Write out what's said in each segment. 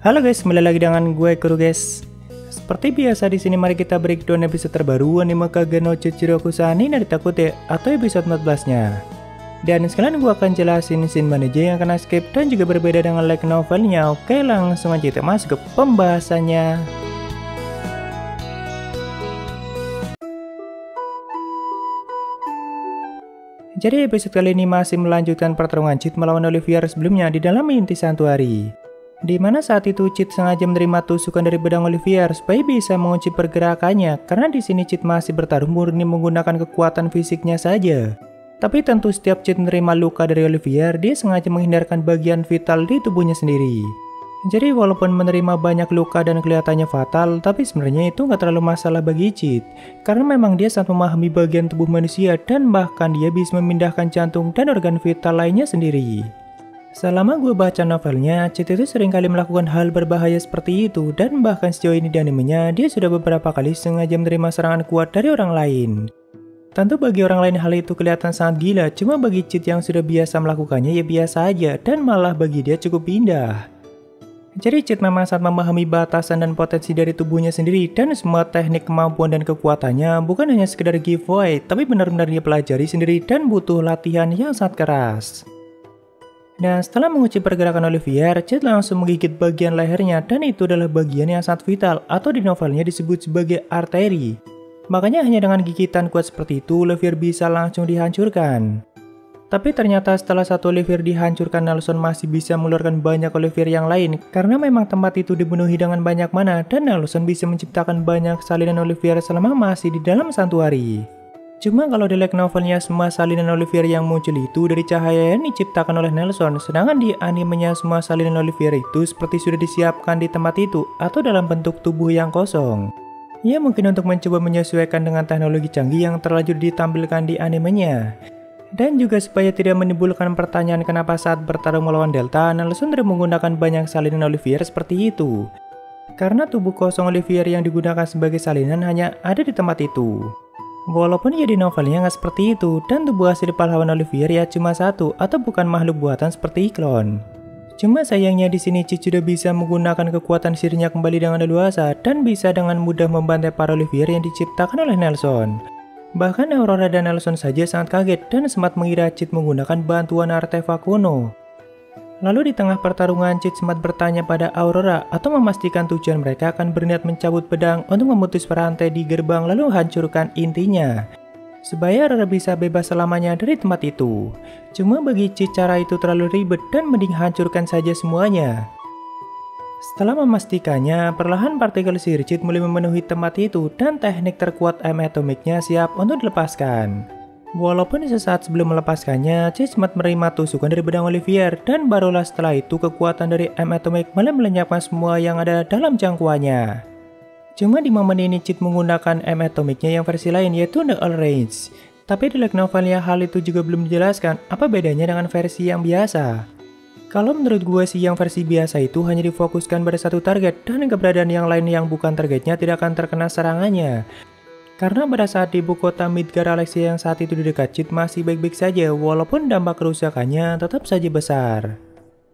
Halo guys, kembali lagi dengan gue Kuro guys. Seperti biasa di sini mari kita breakdown episode terbaru anime Kage no Chichiroku-san ni Narita-kute atau episode 14-nya. Dan sekalian gue akan jelasin scene mana aja yang kena skip dan juga berbeda dengan light novelnya. Oke, langsung aja kita masuk ke pembahasannya. Jadi episode kali ini masih melanjutkan pertarungan Chit melawan Olivier sebelumnya di dalam inti santuari. Di mana saat itu Chit sengaja menerima tusukan dari pedang Olivier supaya bisa mengunci pergerakannya, karena di sini Chit masih bertarung murni menggunakan kekuatan fisiknya saja. Tapi tentu setiap Chit menerima luka dari Olivier, dia sengaja menghindarkan bagian vital di tubuhnya sendiri. Jadi walaupun menerima banyak luka dan kelihatannya fatal, tapi sebenarnya itu nggak terlalu masalah bagi Chit, karena memang dia sangat memahami bagian tubuh manusia dan bahkan dia bisa memindahkan jantung dan organ vital lainnya sendiri. Selama gue baca novelnya, Chit itu seringkali melakukan hal berbahaya seperti itu, dan bahkan sejauh ini di animenya dia sudah beberapa kali sengaja menerima serangan kuat dari orang lain. Tentu bagi orang lain hal itu kelihatan sangat gila, cuma bagi Chit yang sudah biasa melakukannya ya biasa aja, dan malah bagi dia cukup indah. Jadi Chit memang sangat memahami batasan dan potensi dari tubuhnya sendiri, dan semua teknik, kemampuan, dan kekuatannya bukan hanya sekedar giveaway, tapi benar-benar dia pelajari sendiri dan butuh latihan yang sangat keras. Dan setelah mengunci pergerakan Olivier, Chit langsung menggigit bagian lehernya, dan itu adalah bagian yang sangat vital atau di novelnya disebut sebagai arteri. Makanya hanya dengan gigitan kuat seperti itu, Olivier bisa langsung dihancurkan. Tapi ternyata setelah satu Olivier dihancurkan, Nelson masih bisa mengeluarkan banyak Olivier yang lain, karena memang tempat itu dipenuhi dengan banyak mana, dan Nelson bisa menciptakan banyak salinan Olivier selama masih di dalam santuari. Cuma kalau di light novelnya semua salinan Olivier yang muncul itu dari cahaya yang diciptakan oleh Nelson, sedangkan di animenya semua salinan Olivier itu seperti sudah disiapkan di tempat itu atau dalam bentuk tubuh yang kosong. Ya mungkin untuk mencoba menyesuaikan dengan teknologi canggih yang terlanjur ditampilkan di animenya. Dan juga supaya tidak menimbulkan pertanyaan kenapa saat bertarung melawan Delta, Nelson tidak menggunakan banyak salinan Olivier seperti itu. Karena tubuh kosong Olivier yang digunakan sebagai salinan hanya ada di tempat itu. Walaupun ya di novelnya nggak seperti itu, dan tubuh asli pahlawan Olivier ya cuma satu atau bukan makhluk buatan seperti klon. Cuma sayangnya di sini Chit sudah bisa menggunakan kekuatan sihirnya kembali dengan leluasa dan bisa dengan mudah membantai para Olivier yang diciptakan oleh Nelson. Bahkan Aurora dan Nelson saja sangat kaget dan sempat mengira Chit menggunakan bantuan artefak kuno. Lalu di tengah pertarungan Chit sempat bertanya pada Aurora atau memastikan tujuan mereka akan berniat mencabut pedang untuk memutus perantai di gerbang lalu hancurkan intinya. Supaya Aurora bisa bebas selamanya dari tempat itu. Cuma bagi Chit cara itu terlalu ribet dan mending hancurkan saja semuanya. Setelah memastikannya, perlahan partikel sihir Chit mulai memenuhi tempat itu dan teknik terkuat M-Atomicnya siap untuk dilepaskan. Walaupun sesaat sebelum melepaskannya, Chit sempat menerima tusukan dari pedang Olivier dan barulah setelah itu kekuatan dari M-Atomic malah melenyapkan semua yang ada dalam jangkauannya. Cuma di momen ini Chit menggunakan M-Atomicnya yang versi lain yaitu The All Range. Tapi di light novelnya hal itu juga belum dijelaskan apa bedanya dengan versi yang biasa. Kalau menurut gue sih yang versi biasa itu hanya difokuskan pada satu target dan keberadaan yang lain yang bukan targetnya tidak akan terkena serangannya. Karena pada saat di ibu kota Midgar Alexia yang saat itu di dekat Chit masih baik-baik saja walaupun dampak kerusakannya tetap saja besar.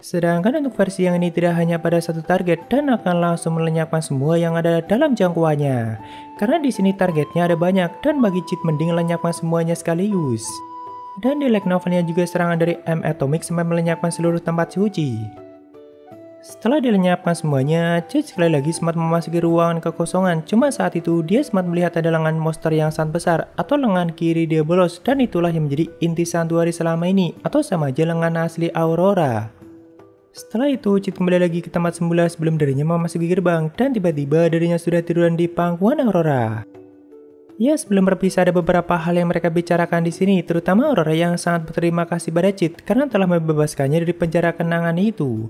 Sedangkan untuk versi yang ini tidak hanya pada satu target dan akan langsung melenyapkan semua yang ada dalam jangkauannya. Karena di sini targetnya ada banyak dan bagi Chit mending lenyapkan semuanya sekaligus. Dan di light novelnya juga serangan dari M-Atomic sampai melenyapkan seluruh tempat suci. Setelah dilenyapkan semuanya, Chit sekali lagi sempat memasuki ruangan kekosongan. Cuma saat itu dia sempat melihat ada lengan monster yang sangat besar atau lengan kiri dia bolos, dan itulah yang menjadi inti santuari selama ini atau sama aja lengan asli Aurora. Setelah itu Chit kembali lagi ke tempat semula sebelum dirinya memasuki gerbang dan tiba-tiba dirinya sudah tiduran di pangkuan Aurora. Ya, sebelum berpisah ada beberapa hal yang mereka bicarakan di sini, terutama Aurora yang sangat berterima kasih pada Chit karena telah membebaskannya dari penjara kenangan itu.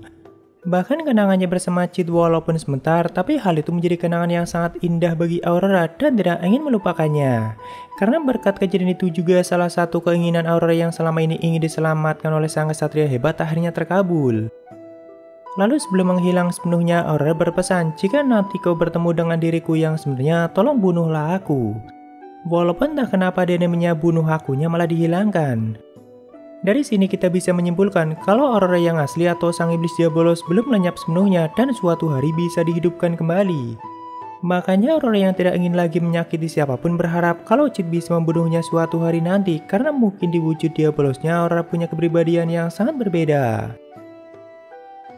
Bahkan kenangannya bersama Chit walaupun sebentar, tapi hal itu menjadi kenangan yang sangat indah bagi Aurora dan tidak ingin melupakannya. Karena berkat kejadian itu juga salah satu keinginan Aurora yang selama ini ingin diselamatkan oleh sang kesatria hebat akhirnya terkabul. Lalu sebelum menghilang sepenuhnya, Aurora berpesan, jika nanti kau bertemu dengan diriku yang sebenarnya, tolong bunuhlah aku. Walaupun tak kenapa dia namanya bunuh akunya malah dihilangkan. Dari sini kita bisa menyimpulkan kalau Aurora yang asli atau sang iblis Diabolos belum lenyap sepenuhnya dan suatu hari bisa dihidupkan kembali. Makanya Aurora yang tidak ingin lagi menyakiti siapapun berharap kalau Cid bisa membunuhnya suatu hari nanti, karena mungkin di wujud Diabolosnya Aurora punya kepribadian yang sangat berbeda.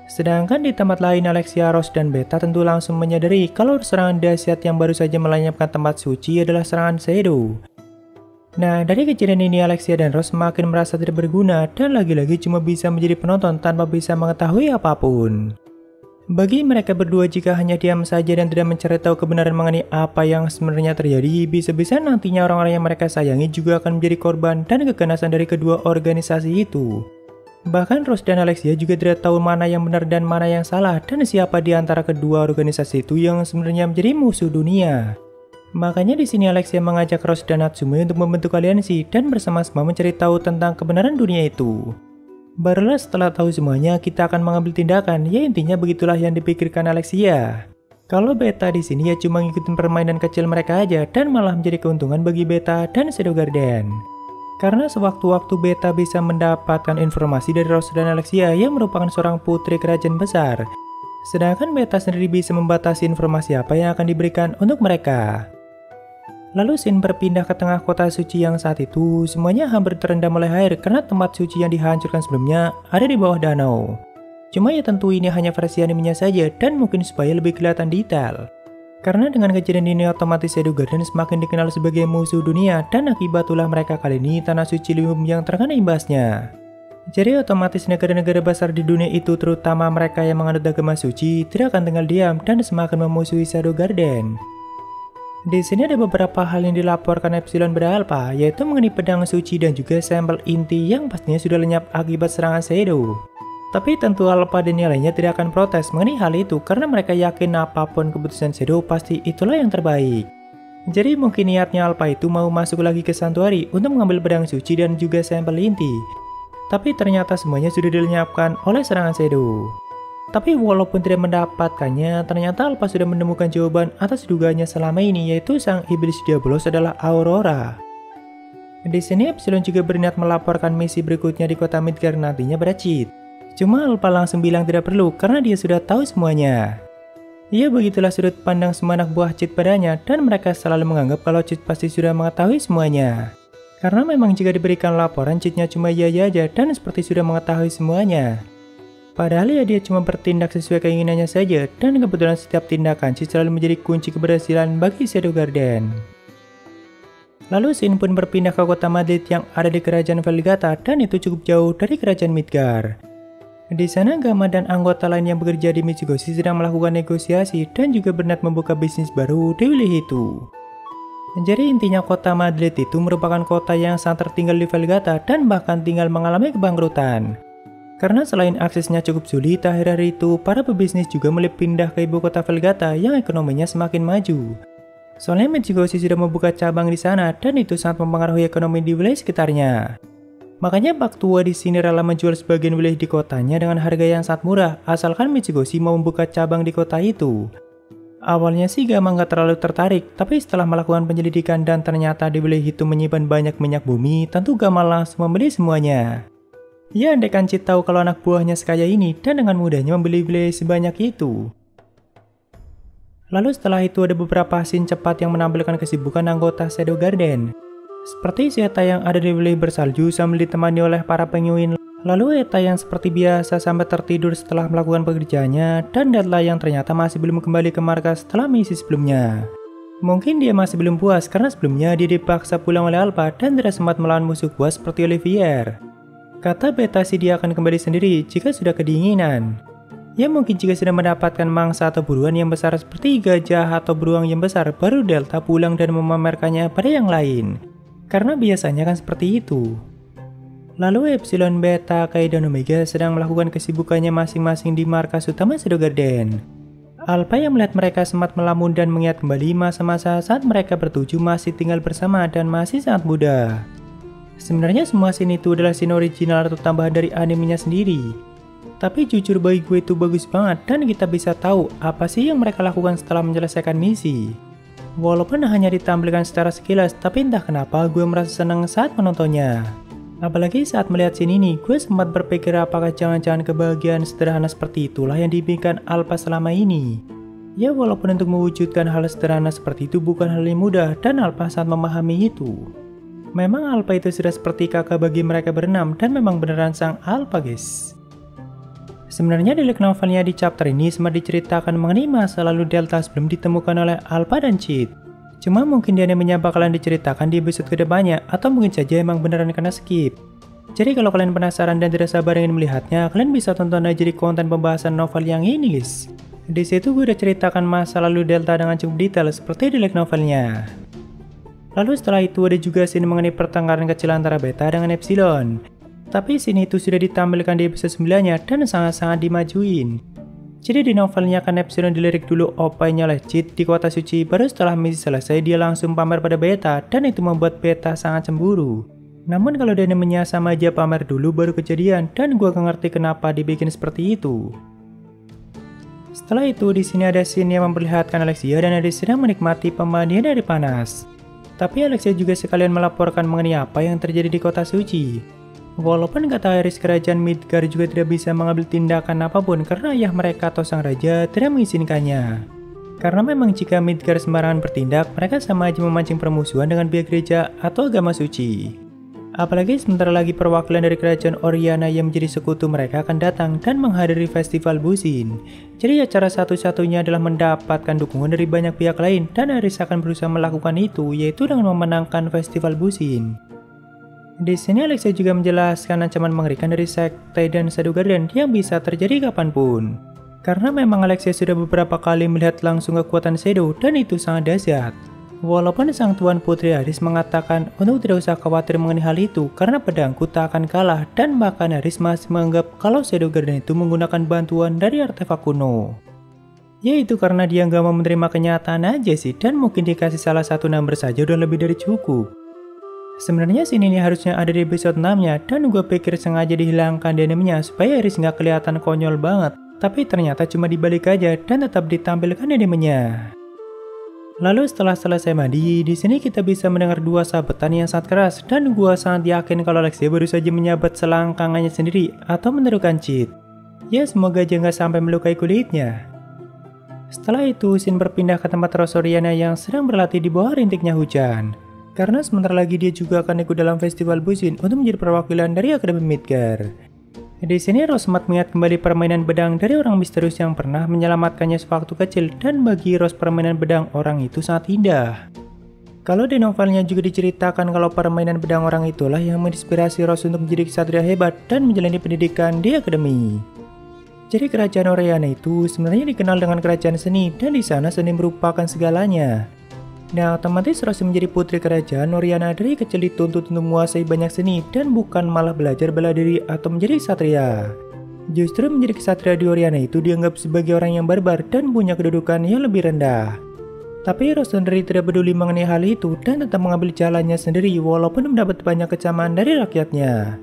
Sedangkan di tempat lain, Alexia, Rose, dan Beta tentu langsung menyadari kalau serangan dahsyat yang baru saja melenyapkan tempat suci adalah serangan Shadow. Nah, dari kejadian ini Alexia dan Rose semakin merasa tidak berguna dan lagi-lagi cuma bisa menjadi penonton tanpa bisa mengetahui apapun. Bagi mereka berdua, jika hanya diam saja dan tidak mencari tahu kebenaran mengenai apa yang sebenarnya terjadi, bisa-bisa nantinya orang-orang yang mereka sayangi juga akan menjadi korban dan keganasan dari kedua organisasi itu. Bahkan Rose dan Alexia juga tidak tahu mana yang benar dan mana yang salah, dan siapa di antara kedua organisasi itu yang sebenarnya menjadi musuh dunia. Makanya di sini Alexia mengajak Rose dan Natsume untuk membentuk aliansi dan bersama-sama mencari tahu tentang kebenaran dunia itu. Barulah setelah tahu semuanya kita akan mengambil tindakan, ya intinya begitulah yang dipikirkan Alexia. Kalau Beta di sini ya cuma ngikutin permainan kecil mereka aja dan malah menjadi keuntungan bagi Beta dan Shadow Garden. Karena sewaktu-waktu Beta bisa mendapatkan informasi dari Rose dan Alexia yang merupakan seorang putri kerajaan besar. Sedangkan Beta sendiri bisa membatasi informasi apa yang akan diberikan untuk mereka. Lalu Sin berpindah ke tengah kota suci yang saat itu semuanya hampir terendam oleh air karena tempat suci yang dihancurkan sebelumnya ada di bawah danau. Cuma ya tentu ini hanya versi animenya saja dan mungkin supaya lebih kelihatan detail. Karena dengan kejadian ini otomatis Shadow Garden semakin dikenal sebagai musuh dunia dan akibat ulah mereka kali ini tanah suci Lium yang terkena imbasnya. Jadi otomatis negara-negara besar di dunia itu terutama mereka yang menganut agama suci tidak akan tinggal diam dan semakin memusuhi Shadow Garden. Di sini ada beberapa hal yang dilaporkan Epsilon pada Alpha, yaitu mengenai pedang suci dan juga sampel inti yang pastinya sudah lenyap akibat serangan Shadow. Tapi tentu Alpha dan yang lainnya tidak akan protes mengenai hal itu karena mereka yakin apapun keputusan Shadow pasti itulah yang terbaik. Jadi mungkin niatnya Alpha itu mau masuk lagi ke Santuari untuk mengambil pedang suci dan juga sampel inti. Tapi ternyata semuanya sudah dilenyapkan oleh serangan Shadow. Tapi walaupun tidak mendapatkannya, ternyata Alpha sudah menemukan jawaban atas dugaannya selama ini, yaitu sang iblis Diabolos adalah Aurora. Di sini Epsilon juga berniat melaporkan misi berikutnya di kota Midgar nantinya pada Cid. Cuma Alpha langsung bilang tidak perlu karena dia sudah tahu semuanya. Ya begitulah sudut pandang semua anak buah Cid padanya dan mereka selalu menganggap kalau Cid pasti sudah mengetahui semuanya. Karena memang jika diberikan laporan Cidnya cuma iya aja dan seperti sudah mengetahui semuanya. Padahal ya dia cuma bertindak sesuai keinginannya saja dan kebetulan setiap tindakan Cid selalu menjadi kunci keberhasilan bagi Shadow Garden. Lalu Sin pun berpindah ke kota Madrid yang ada di kerajaan Velgata dan itu cukup jauh dari kerajaan Midgar. Di sana Gamma dan anggota lain yang bekerja di Michigoshi sedang melakukan negosiasi dan juga berniat membuka bisnis baru di wilayah itu. Jadi intinya kota Madrid itu merupakan kota yang sangat tertinggal di Velgata dan bahkan tinggal mengalami kebangkrutan. Karena selain aksesnya cukup sulit, akhir-akhir itu para pebisnis juga mulai pindah ke ibu kota Velgata yang ekonominya semakin maju. Soalnya Michigoshi sudah membuka cabang di sana dan itu sangat mempengaruhi ekonomi di wilayah sekitarnya. Makanya Pak Tua di sini rela menjual sebagian wilayah di kotanya dengan harga yang sangat murah, asalkan Michigoshi mau membuka cabang di kota itu. Awalnya sih Gamma nggak terlalu tertarik, tapi setelah melakukan penyelidikan dan ternyata di wilayah itu menyimpan banyak minyak bumi, tentu Gamma langsung membeli semuanya. Ya andaikan Cid tahu kalau anak buahnya sekaya ini dan dengan mudahnya membeli wilayah sebanyak itu. Lalu setelah itu ada beberapa scene cepat yang menampilkan kesibukan anggota Shadow Garden. Seperti si Eta yang ada di wilayah bersalju sambil ditemani oleh para penguin. Lalu Eta yang seperti biasa sampai tertidur setelah melakukan pekerjaannya dan Datla yang ternyata masih belum kembali ke markas setelah misi sebelumnya. Mungkin dia masih belum puas karena sebelumnya dia dipaksa pulang oleh Alpha dan tidak sempat melawan musuh puas seperti Olivier. Kata Beta sih dia akan kembali sendiri jika sudah kedinginan. Ya mungkin jika sudah mendapatkan mangsa atau buruan yang besar seperti gajah atau beruang yang besar, baru Delta pulang dan memamerkannya pada yang lain. Karena biasanya kan seperti itu. Lalu Epsilon, Beta, Kai, dan Omega sedang melakukan kesibukannya masing-masing di markas utama Shadow Garden. Alpha yang melihat mereka sempat melamun dan mengingat kembali masa-masa saat mereka bertujuh masih tinggal bersama dan masih sangat muda. Sebenarnya semua scene itu adalah scene original atau tambahan dari animenya sendiri. Tapi jujur bagi gue itu bagus banget dan kita bisa tahu apa sih yang mereka lakukan setelah menyelesaikan misi. Walaupun hanya ditampilkan secara sekilas, tapi entah kenapa gue merasa senang saat menontonnya. Apalagi saat melihat scene ini, gue sempat berpikir apakah jangan-jangan kebahagiaan sederhana seperti itulah yang diimpikan Alpha selama ini. Ya walaupun untuk mewujudkan hal sederhana seperti itu bukan hal yang mudah dan Alpha sangat memahami itu. Memang Alpha itu sudah seperti kakak bagi mereka berenam dan memang beneran sang Alpha guys. Sebenarnya di light novelnya di chapter ini sempat diceritakan mengenai masa lalu Delta sebelum ditemukan oleh Alpha dan Chit. Cuma mungkin di animenya bakalan diceritakan di episode kedepannya atau mungkin saja emang beneran kena skip. Jadi kalau kalian penasaran dan tidak sabar ingin melihatnya, kalian bisa tonton aja di konten pembahasan novel yang ini guys. Di situ gue udah ceritakan masa lalu Delta dengan cukup detail seperti di light novelnya. Lalu setelah itu ada juga scene mengenai pertengkaran kecil antara Beta dengan Epsilon. Tapi scene itu sudah ditampilkan di episode 9-nya dan sangat-sangat dimajuin. Jadi di novelnya kan Epsilon dilirik dulu opainya oleh Chit di kota suci, baru setelah misi selesai dia langsung pamer pada Beta dan itu membuat Beta sangat cemburu. Namun kalau di animenya sama aja pamer dulu baru kejadian dan gua gak ngerti kenapa dibikin seperti itu. Setelah itu di sini ada scene yang memperlihatkan Alexia dan Aris sedang menikmati pemandian dari panas. Tapi Alexia juga sekalian melaporkan mengenai apa yang terjadi di kota suci. Walaupun kata Iris kerajaan Midgard juga tidak bisa mengambil tindakan apapun karena ayah mereka atau sang raja tidak mengizinkannya. Karena memang jika Midgard sembarangan bertindak, mereka sama aja memancing permusuhan dengan pihak gereja atau agama suci. Apalagi sebentar lagi perwakilan dari kerajaan Oriana yang menjadi sekutu mereka akan datang dan menghadiri festival Busin. Jadi cara satu-satunya adalah mendapatkan dukungan dari banyak pihak lain dan Iris akan berusaha melakukan itu yaitu dengan memenangkan festival Busin. Di sini Alexia juga menjelaskan ancaman mengerikan dari sekte dan Shadow Guardian yang bisa terjadi kapanpun. Karena memang Alexia sudah beberapa kali melihat langsung kekuatan Shadow dan itu sangat dahsyat. Walaupun sang Tuan Putri Aris mengatakan untuk tidak usah khawatir mengenai hal itu karena pedangku tak akan kalah dan bahkan Aris masih menganggap kalau Shadow Guardian itu menggunakan bantuan dari artefak kuno. Yaitu karena dia nggak mau menerima kenyataan aja sih dan mungkin dikasih salah satu number saja udah lebih dari cukup. Sebenarnya scene ini harusnya ada di episode 6-nya dan gue pikir sengaja dihilangkan di animenya supaya Iris nggak kelihatan konyol banget. Tapi ternyata cuma dibalik aja dan tetap ditampilkan di animenya. Lalu setelah selesai mandi, di sini kita bisa mendengar dua sabetan yang sangat keras dan gue sangat yakin kalau Alexia baru saja menyabat selangkangannya sendiri atau menirukan Chit. Ya semoga aja nggak sampai melukai kulitnya. Setelah itu, scene berpindah ke tempat Rosoriana yang sedang berlatih di bawah rintiknya hujan. Karena sebentar lagi dia juga akan ikut dalam festival Busin untuk menjadi perwakilan dari Akademi Midgard. Di sini Rose sempat mengingat kembali permainan bedang dari orang misterius yang pernah menyelamatkannya sewaktu kecil dan bagi Rose permainan bedang orang itu sangat indah. Kalau di novelnya juga diceritakan kalau permainan bedang orang itulah yang menginspirasi Rose untuk menjadi ksatria hebat dan menjalani pendidikan di Akademi. Jadi kerajaan Oriana itu sebenarnya dikenal dengan kerajaan seni dan di sana seni merupakan segalanya. Nah, otomatis Rose menjadi putri kerajaan Oriana dari kecil dituntut untuk menguasai banyak seni dan bukan malah belajar bela diri atau menjadi ksatria. Justru menjadi ksatria di Oriana itu dianggap sebagai orang yang barbar dan punya kedudukan yang lebih rendah. Tapi Rose sendiri tidak peduli mengenai hal itu dan tetap mengambil jalannya sendiri walaupun mendapat banyak kecaman dari rakyatnya.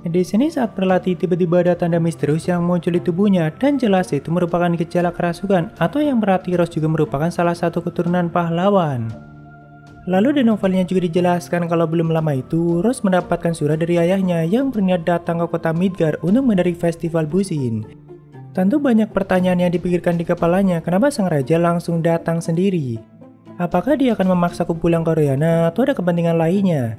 Di sini saat berlatih tiba-tiba ada tanda misterius yang muncul di tubuhnya dan jelas itu merupakan gejala kerasukan atau yang berarti Rose juga merupakan salah satu keturunan pahlawan. Lalu di novelnya juga dijelaskan kalau belum lama itu Rose mendapatkan surat dari ayahnya yang berniat datang ke kota Midgard untuk menghadiri festival Busin. Tentu banyak pertanyaan yang dipikirkan di kepalanya kenapa sang raja langsung datang sendiri. Apakah dia akan memaksaku pulang ke Oriana atau ada kepentingan lainnya?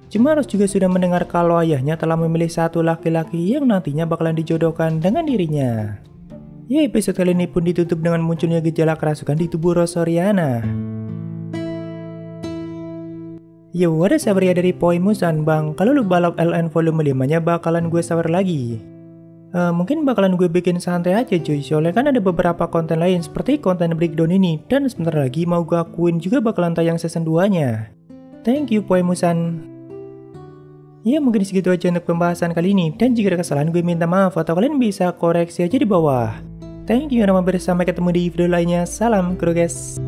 Cuma Rose juga sudah mendengar kalau ayahnya telah memilih satu laki-laki yang nantinya bakalan dijodohkan dengan dirinya. Ya episode kali ini pun ditutup dengan munculnya gejala kerasukan di tubuh Rosoriana. Yo, ada sabar ya dari Poi Musan bang, kalau lu balok LN volume 5 nya bakalan gue sabar lagi. Mungkin bakalan gue bikin santai aja cuy, soalnya kan ada beberapa konten lain seperti konten breakdown ini dan sebentar lagi mau gue akuin juga bakalan tayang season 2 nya. Thank you Poi Musan. Ya mungkin segitu aja untuk pembahasan kali ini dan jika ada kesalahan gue minta maaf atau kalian bisa koreksi aja di bawah. Thank you, sampai ketemu di video lainnya. Salam kru guys.